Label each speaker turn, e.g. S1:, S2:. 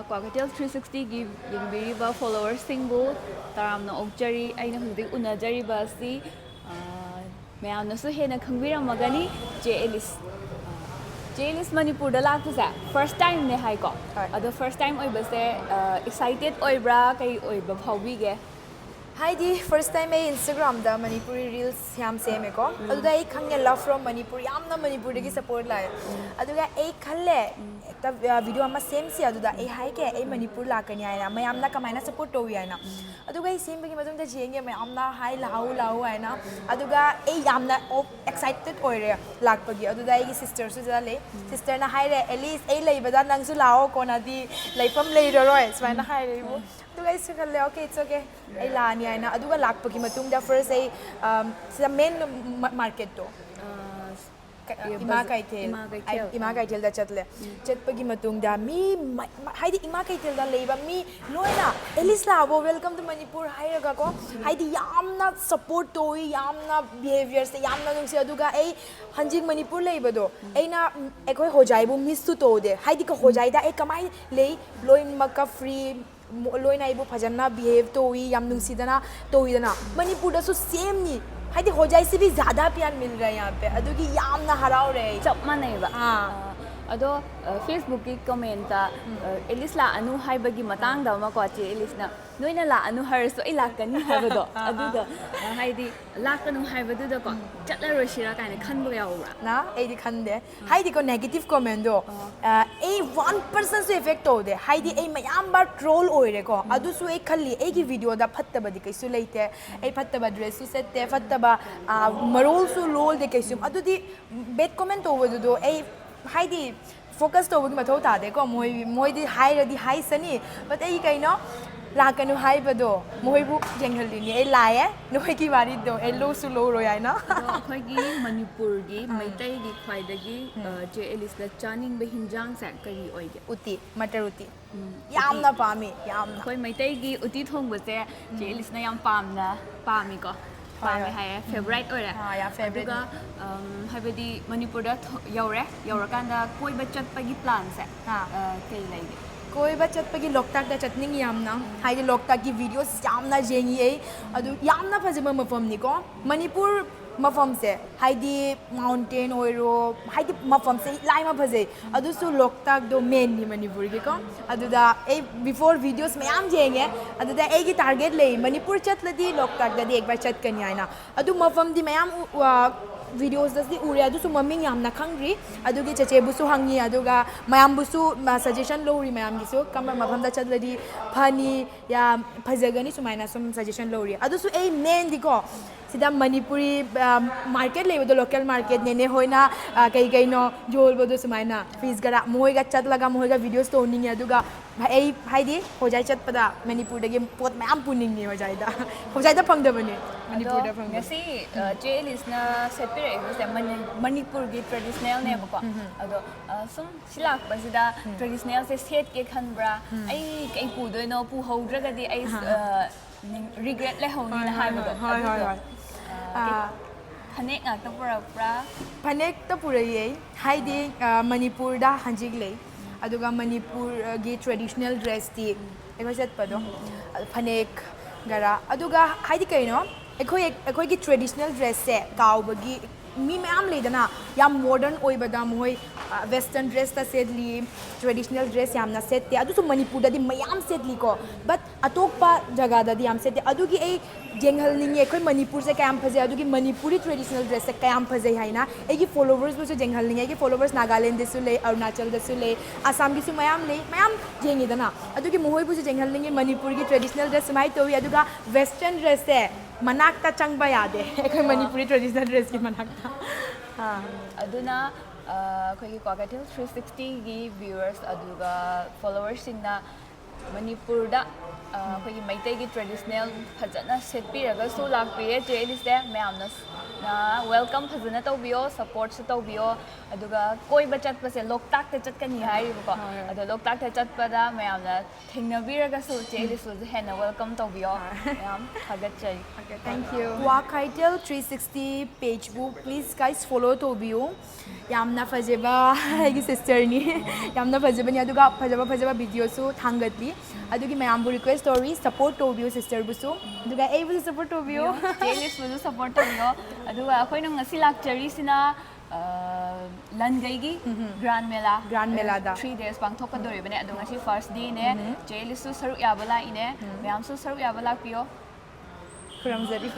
S1: Kwakeithel 360 gi yingbiriba followers singbu taramna okjari aina hujik unajari basi mayamna su hena khangbiramagani Alice Manipur da lakpase first time ne hai ko ado first time oibase excited oibra kai oiba phawbige
S2: Haidi first time I Instagram da Manipuri reels yam same ko aduda I khangye love from Manipur yamna Manipur dagi support lai aduga I khalle ta video ama same si aduda I hai ke I Manipur lakani aina mayamna kamaina support towi aina aduga I same bagi madung da jenge mayamna hai lau aina aduga I yamna excited oire lakpagi aduda I sister su da le sister na hai re at least I lei bada nang su lao ko na di leipam lei roi swaina hai re bu aduga I su khalle okay it's okay I la ni aina aduga lakpagi matung da first I sa main market to Kwakeithel da chatle chatpagi matung da mi haidi Kwakeithel da leiba mi loina Alice labo welcome to Manipur hairaga ko haidi yamna support toyi yamna behavior se yamna nungsi aduga ai hanjing Manipur leiba do aina ekoi hojai bu miss to de haidi ko hojai da ai kamai lei loin maka free loina ibu phajana behave toyi yam nungsi dana toyi dana Manipur da so same ni हाइदी हो जाए से भी ज़्यादा प्यार मिल रहा है यहाँ पे अदुगी याम ना हराओ रहे
S1: चप मानेबा अदो फेसबुक की कमेंट एलिस ला अनु हाइबगी मतंग दा मा को चे एलिस ना नोइना ला अनु हरसो इ लाकनी हाइबदो अदुदो हाइदी लाकनु हाइबदु द को चटला रोशिरा काने खनबो यावरा
S2: ना एदी खनदे हाइदी को नेगेटिव कमेंट दो ए 1% से इफेक्ट हो दे हाइदी ए मयाम बार ट्रोल ओइरे को अदुसु ए खल्ली ए की वीडियो दा फत्तबदी कैसु लेते ए फत्तबा ड्रेस सु सेते फत्तबा मरोल सु लोल दे कैसु अदुदी बेड कमेंट ओवदु दो ए हाइदी फोकस तो वो मथो तादे को मोई दी हाई रदी हाई सनी बट ए कइनो लाकनु हाई बदो मोई बु जेंगहलिनी ए लाए नोई की बारी दो ए लो सु लो रो याना
S1: अखोगी मणिपुर गी मैतै गी ख्वाइदगी जे एलिस ला चानिंग बे हिंजांग सा करी ओइगे
S2: उती मटर उती यामना पामी यामना
S1: खोई मैतै गी उती थोंगबसे जे एलिस ना याम पामी को पामी हाय फेवरेट ओरे
S2: हां या फेवरेट
S1: हाइबदी मणिपुर दा यौरकांदा कोइबा चटपगी प्लान से हां कई लाइगे
S2: कोइबा चटपगी लोकताक दा चटनिंग यामना हाइदे लोकताक की वीडियोस यामना जेंगी ए अदु यामना फजमा मफम नि को मणिपुर मफम से हाइदी माउंटेन ओइरो हाइदी मफम से लाइमा फजे अदुसु लोकताक दो मेन नि मणिपुर के को अदुदा ए बिफोर वीडियोस में याम जेंगे अदुदा ए की टारगेट ले मणिपुर चटलदी लोकताक ददी एक बार चटकनी आइना अदु मफम दि मयाम videos das di ure adu su maming yamna khangri adugi cheche busu hangi aduga mayam busu suggestion lori mayam gisu kamar mafam da chadladi phani ya phajagani sumaina sum suggestion lori adu su ei main diko sida Manipuri market lebedo local market nene hoina kai no jol bodo sumaina fees gara moiga chatlaga moiga videos to ningi aduga ei haidi hojai chatpada Manipur dagi pot mayam puning ni hojai da phangdabani Manipur da phangda
S1: ngasi jail is na sepire is Manipur gi traditional ne ko ado sum silak basida traditional se set ke khanbra ai kai pu doi no pu hodraga di ai regret le honi na hai bodo phanek ngak ta pura
S2: phanek ta pura ye haidi Manipur da hanjig le aduga Manipur gi traditional dress ti ekoi set pado phanek gara aduga haidi kaino ekoi gi traditional dress se kaubagi mi ma'am लेदना याम modern ओइबदा मोय western dress ता सेटली traditional dress यामना सेट अदुसु मणिपुर ददी मयाम सेटली को बट अतोपा जगह ददी याम सेट अदुगी ए जेंगहल निंगे कोई मणिपुर से कयाम फजे अदुगी मणिपुरी ट्रेडिशनल ड्रेस से कयाम फजे हाइना एगी फॉलोवर्स बुसु जेंगहल निंगे एगी फॉलोवर्स नागालैंड देसु ले अरुणाचल देसु ले असम गिसु मयाम जेंगेदना अदुगी मोय बुसु जेंगहल निंगे मणिपुर की ट्रेडिशनल ड्रेस समाई तोवी अदुगा वेस्टर्न ड्रेस से मनाक्ता चंगबा यादे एकोय मणिपुरी ट्रेडिशनल ड्रेस की मनाक्ता हां
S1: अदुना अखोगी Kwakeithel 360 की viewers अदुगा followers सिंगना मणिपुर दा अखोगी मैतै की traditional फजना सेटपिरगा so लाकपिरे जेलिस they मैमना welcome fazana tawbiyo support su tawbiyo aduga koiba chatpase loktak te chatkani hairibako ado loktak te chatpada mayamna thingnabiraga su cheli su hena welcome tawbiyo yam thagachai
S2: Thank you. Kwakeithel 360 page book. Please guys follow Tobio. Yamna fajeba hagi sister ni. Yamna fajeba ni aduga fajeba video su thangatli. Adugi mayambu request story support Tobio sister busu. Aduga ai busu support Tobio.
S1: cheli su support tawbiyo aduga akoina ngasi lakchari sina Langaigi Grand Mela
S2: da
S1: 3 days pangthokadori bane adu ngasi first day ne cheli su saru yabala ine mayam su saru yabala piyo
S2: Kuramjari